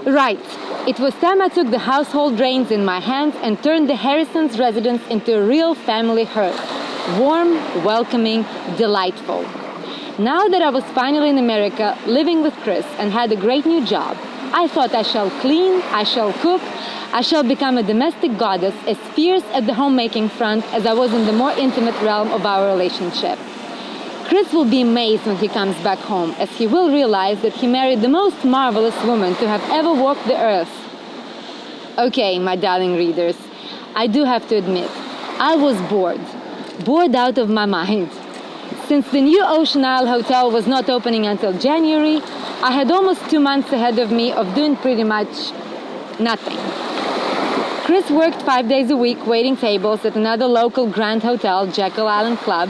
Right. It was time I took the household reins in my hands and turned the Harrison's residence into a real family hearth. Warm, welcoming, delightful. Now that I was finally in America, living with Chris, and had a great new job, I thought I shall clean, I shall cook, I shall become a domestic goddess as fierce at the homemaking front as I was in the more intimate realm of our relationship. Chris will be amazed when he comes back home, as he will realize that he married the most marvelous woman to have ever walked the earth. Okay, my darling readers, I do have to admit, I was bored out of my mind. Since the new Ocean Isle Hotel was not opening until January, I had almost 2 months ahead of me of doing pretty much nothing. Chris worked 5 days a week waiting tables at another local Grand Hotel, Jekyll Island Club,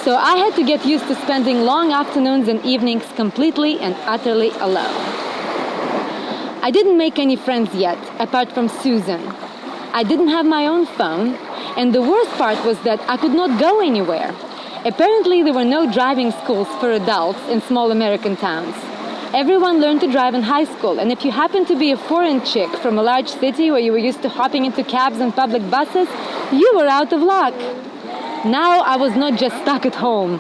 so I had to get used to spending long afternoons and evenings completely and utterly alone. I didn't make any friends yet, apart from Susan. I didn't have my own phone, and the worst part was that I could not go anywhere. Apparently, there were no driving schools for adults in small American towns. Everyone learned to drive in high school, and if you happened to be a foreign chick from a large city where you were used to hopping into cabs and public buses, you were out of luck. Now I was not just stuck at home.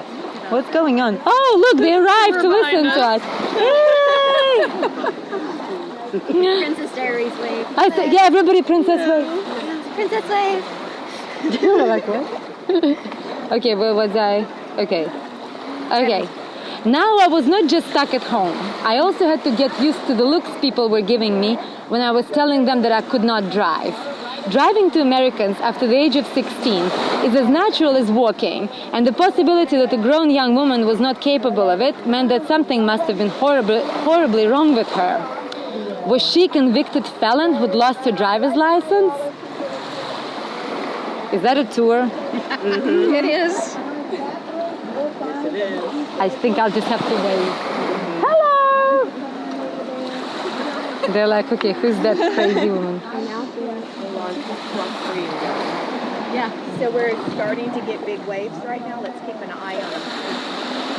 What's going on? Oh, look, they arrived to listen to us. Yay! Princess Diaries wave. Yeah, everybody Princess wave. Princess wave. Like what? Okay, well, was I? Okay. Now I was not just stuck at home. I also had to get used to the looks people were giving me when I was telling them that I could not drive. Driving to Americans after the age of 16 is as natural as walking, and the possibility that a grown young woman was not capable of it meant that something must have been horribly wrong with her. Was she a convicted felon who'd lost her driver's license? Is that a tour? Mm-hmm. It is. Yes, it is. I think I'll just have to wait. Hello! They're like, okay, who's that crazy woman? Yeah, so we're starting to get big waves right now. Let's keep an eye on them.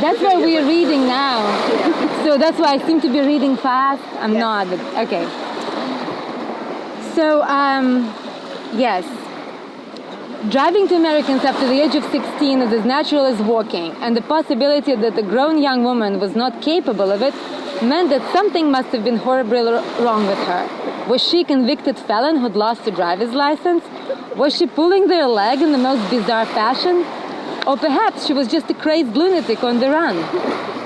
That's why we're reading now. So that's why I seem to be reading fast. I'm not, but okay. So, yes. Driving to Americans after the age of 16 is as natural as walking, and the possibility that a grown young woman was not capable of it meant that something must have been horribly wrong with her. Was she a convicted felon who'd lost her driver's license? Was she pulling their leg in the most bizarre fashion? Or perhaps she was just a crazed lunatic on the run.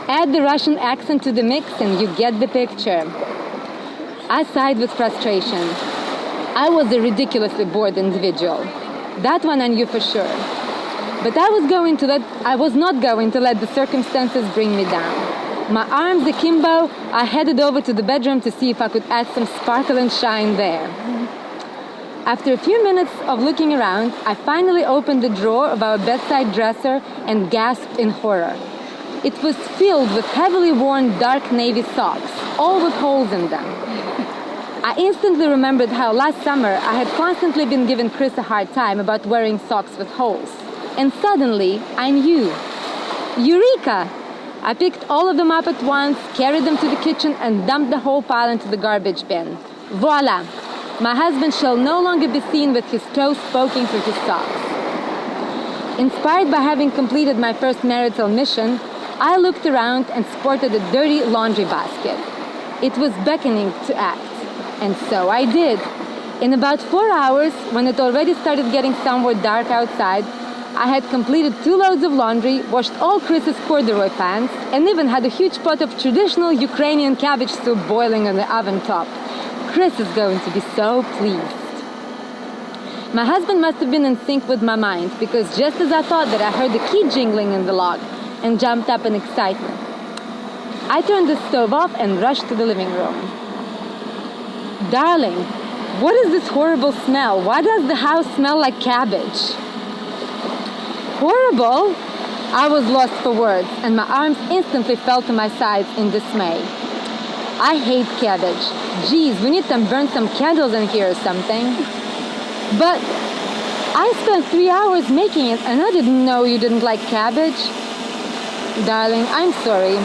Add the Russian accent to the mix and you get the picture. I sighed with frustration. I was a ridiculously bored individual. That one I knew for sure. But I was not going to let the circumstances bring me down. My arms akimbo, I headed over to the bedroom to see if I could add some sparkle and shine there. After a few minutes of looking around, I finally opened the drawer of our bedside dresser and gasped in horror. It was filled with heavily worn dark navy socks, all with holes in them. I instantly remembered how last summer I had constantly been giving Chris a hard time about wearing socks with holes. And suddenly, I knew. Eureka! I picked all of them up at once, carried them to the kitchen, and dumped the whole pile into the garbage bin. Voila! My husband shall no longer be seen with his toes poking through his socks. Inspired by having completed my first marital mission, I looked around and spotted a dirty laundry basket. It was beckoning to act, and so I did. In about 4 hours, when it already started getting somewhat dark outside, I had completed 2 loads of laundry, washed all Chris's corduroy pants, and even had a huge pot of traditional Ukrainian cabbage soup boiling on the oven top. Chris is going to be so pleased. My husband must have been in sync with my mind, because just as I thought that I heard the key jingling in the lock and jumped up in excitement. I turned the stove off and rushed to the living room. Darling, what is this horrible smell? Why does the house smell like cabbage? Horrible? I was lost for words, and my arms instantly fell to my sides in dismay. I hate cabbage. Geez, we need to burn some candles in here or something. But I spent 3 hours making it, and I didn't know you didn't like cabbage. Darling, I'm sorry.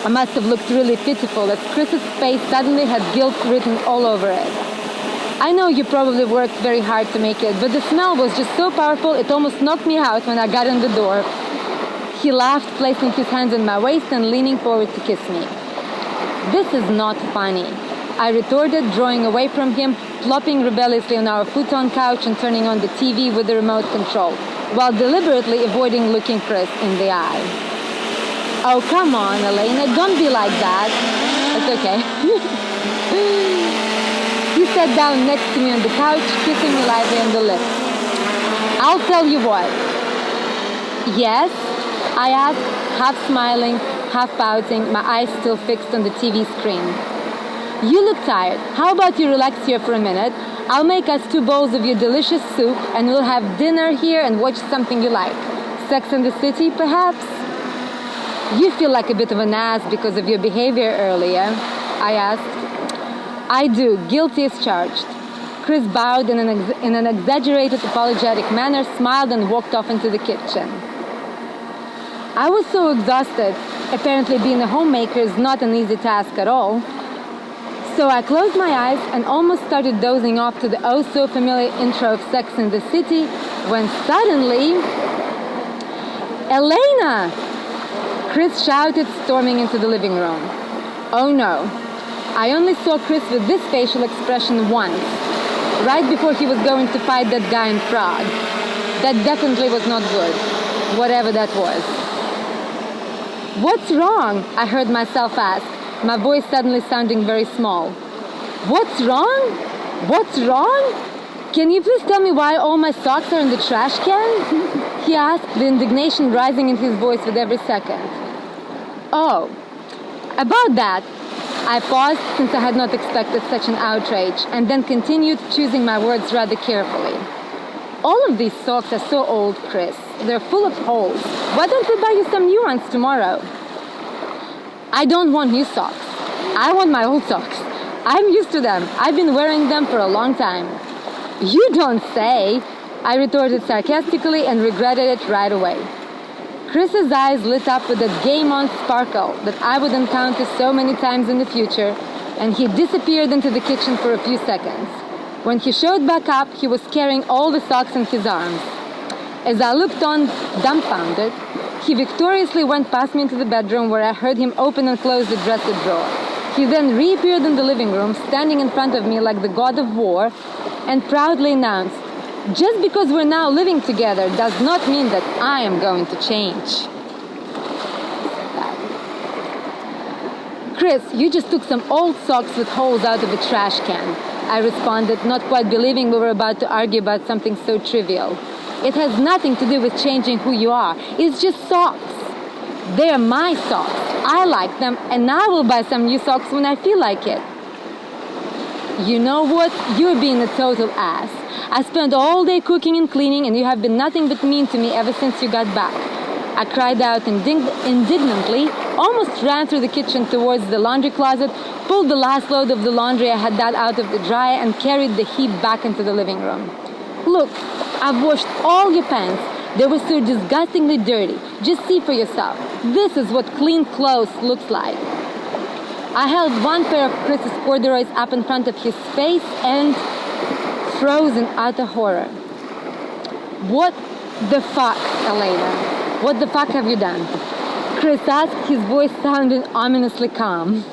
I must have looked really pitiful as Chris's face suddenly had guilt written all over it. I know you probably worked very hard to make it, but the smell was just so powerful it almost knocked me out when I got in the door. He laughed, placing his hands on my waist and leaning forward to kiss me. This is not funny, I retorted, drawing away from him, plopping rebelliously on our futon couch and turning on the TV with the remote control, while deliberately avoiding looking Chris in the eye. Oh, come on, Elena, don't be like that. It's okay. He sat down next to me on the couch, kissing me lightly on the lips. I'll tell you what. Yes? I asked, half smiling, half pouting, my eyes still fixed on the TV screen. You look tired. How about you relax here for a minute? I'll make us 2 bowls of your delicious soup and we'll have dinner here and watch something you like. Sex and the City, perhaps? You feel like a bit of an ass because of your behavior earlier, I asked. I do, guilty as charged. Chris bowed in an exaggerated, apologetic manner, smiled and walked off into the kitchen. I was so exhausted. Apparently being a homemaker is not an easy task at all. So I closed my eyes and almost started dozing off to the oh-so-familiar intro of Sex and the City when suddenly... Elena! Chris shouted, storming into the living room. Oh no. I only saw Chris with this facial expression once, right before he was going to fight that guy in Prague. That definitely was not good, whatever that was. What's wrong? I heard myself ask, my voice suddenly sounding very small. What's wrong? What's wrong? Can you please tell me why all my socks are in the trash can? He asked, the indignation rising in his voice with every second. Oh, about that. I paused since I had not expected such an outrage and then continued, choosing my words rather carefully. All of these socks are so old, Chris. They're full of holes. Why don't we buy you some new ones tomorrow? I don't want new socks. I want my old socks. I'm used to them. I've been wearing them for a long time. You don't say, I retorted sarcastically and regretted it right away. Chris's eyes lit up with that game-on sparkle that I would encounter so many times in the future, and he disappeared into the kitchen for a few seconds. When he showed back up, he was carrying all the socks in his arms. As I looked on, dumbfounded, he victoriously went past me into the bedroom where I heard him open and close the dresser drawer. He then reappeared in the living room, standing in front of me like the god of war, and proudly announced, just because we're now living together does not mean that I am going to change. Chris, you just took some old socks with holes out of a trash can, I responded, not quite believing we were about to argue about something so trivial. It has nothing to do with changing who you are. It's just socks. They're my socks. I like them, and I will buy some new socks when I feel like it. You know what? You're being a total ass. I spent all day cooking and cleaning, and you have been nothing but mean to me ever since you got back. I cried out indignantly, almost ran through the kitchen towards the laundry closet, pulled the last load of the laundry I had done out of the dryer, and carried the heap back into the living room. Look, I've washed all your pants. They were so disgustingly dirty. Just see for yourself. This is what clean clothes looks like. I held one pair of Chris's corduroys up in front of his face and froze in utter horror. What the fuck, Elena? What the fuck have you done? Chris asked, his voice sounding ominously calm.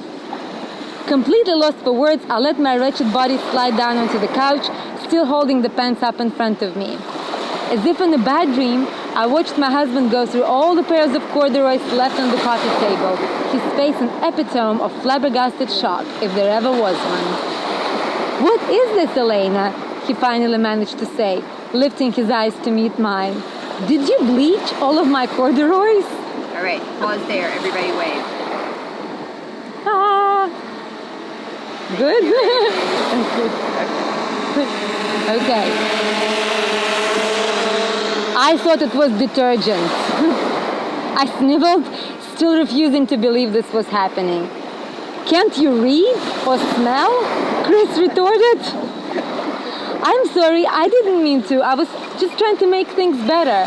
Completely lost for words, I let my wretched body slide down onto the couch, still holding the pants up in front of me. As if in a bad dream, I watched my husband go through all the pairs of corduroys left on the coffee table, his face an epitome of flabbergasted shock, if there ever was one. What is this, Elena? He finally managed to say, lifting his eyes to meet mine. Did you bleach all of my corduroys? All right, pause there. Everybody wave. Ah. Good? Okay. I thought it was detergent. I sniveled, still refusing to believe this was happening. Can't you read or smell? Chris retorted. I'm sorry, I didn't mean to. I was just trying to make things better.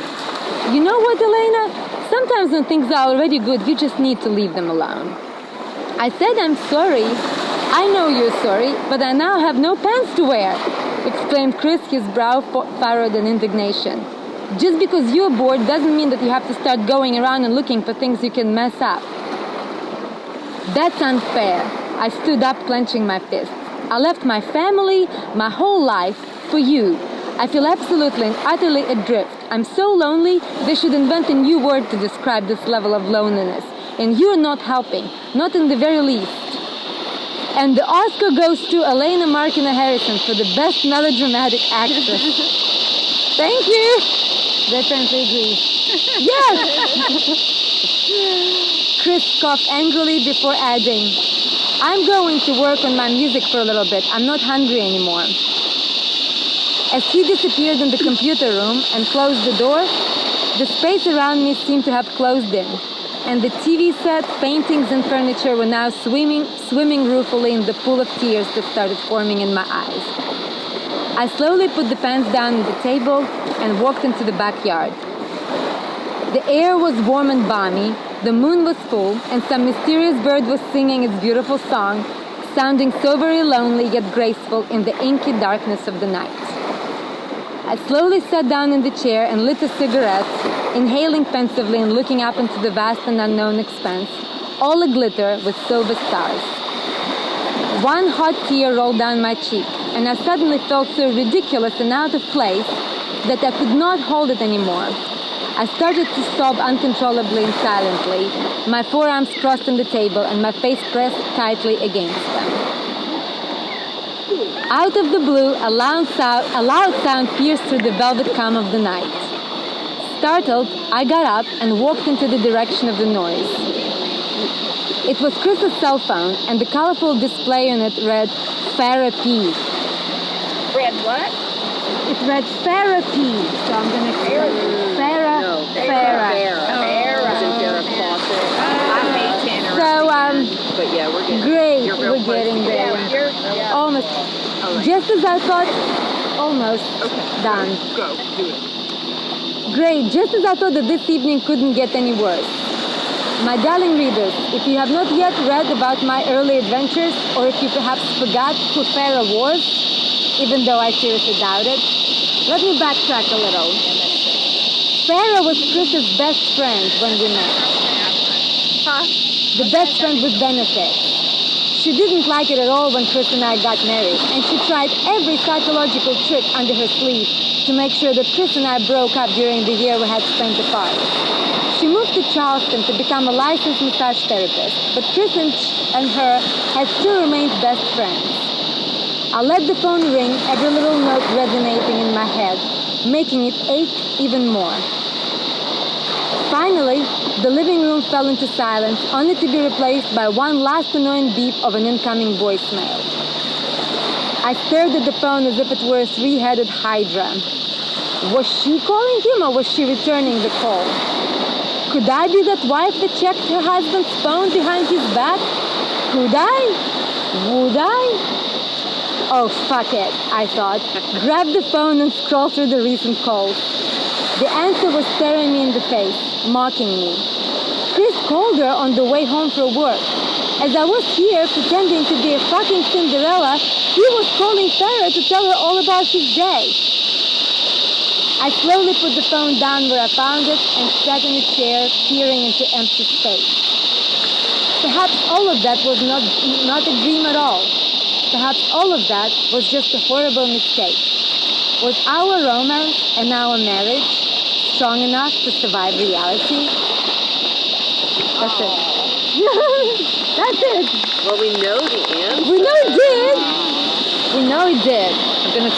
You know what, Elena? Sometimes when things are already good, you just need to leave them alone. I said I'm sorry. I know you're sorry, but I now have no pants to wear, exclaimed Chris, his brow furrowed in indignation. Just because you're bored doesn't mean that you have to start going around and looking for things you can mess up. That's unfair. I stood up, clenching my fists. I left my family, my whole life, for you. I feel absolutely and utterly adrift. I'm so lonely, they should invent a new word to describe this level of loneliness. And you're not helping, not in the very least. And the Oscar goes to Lena Mikado Harrison for the best melodramatic actress. Thank you. They apparently agree. Yes! Chris coughed angrily before adding, I'm going to work on my music for a little bit. I'm not hungry anymore. As he disappeared in the computer room and closed the door, the space around me seemed to have closed in, and the TV set, paintings, and furniture were now swimming ruefully in the pool of tears that started forming in my eyes. I slowly put the pants down on the table and walked into the backyard. The air was warm and balmy, the moon was full, and some mysterious bird was singing its beautiful song, sounding so very lonely yet graceful in the inky darkness of the night. I slowly sat down in the chair and lit a cigarette, inhaling pensively and looking up into the vast and unknown expanse, all aglitter with silver stars. One hot tear rolled down my cheek, and I suddenly felt so ridiculous and out of place that I could not hold it anymore. I started to sob uncontrollably and silently, my forearms crossed on the table and my face pressed tightly against them. Out of the blue, a loud sound pierced through the velvet calm of the night. Startled, I got up and walked into the direction of the noise. It was Chris's cell phone, and the colorful display on it read therapy. Read what? It read therapy, so I'm going to Farrah. No, Farrah. Isn't there a faucet? I hate Tanner. So, But yeah, we're getting great, You're real we're close getting to there. Yeah. Almost. All right. Just as I thought, almost done. Go, do it. Great, just as I thought that this evening couldn't get any worse. My darling readers, if you have not yet read about my early adventures, or if you perhaps forgot who Farrah was, even though I seriously doubt it, let me backtrack a little. Farrah was Chris's best friend when we met. Huh? The best friend with benefits. She didn't like it at all when Chris and I got married, and she tried every psychological trick under her sleeve to make sure that Chris and I broke up during the year we had spent apart. She moved to Charleston to become a licensed massage therapist, but Chris and her had still remained best friends. I let the phone ring, every little note resonating in my head, making it ache even more. Finally, the living room fell into silence, only to be replaced by one last annoying beep of an incoming voicemail. I stared at the phone as if it were a three-headed hydra. Was she calling him, or was she returning the call? Could I be that wife that checked her husband's phone behind his back? Could I? Would I? Oh, fuck it, I thought. Grabbed the phone and scrolled through the recent calls. The answer was staring me in the face, mocking me. Chris called her on the way home from work. As I was here pretending to be a fucking Cinderella, he was calling Farrah to tell her all about his day. I slowly put the phone down where I found it and sat in a chair, peering into empty space. Perhaps all of that was not a dream at all. Perhaps all of that was just a horrible mistake. Was our romance and our marriage strong enough to survive reality? That's it. That's it. Well, we know the answer. We know it did. We know it did. I'm gonna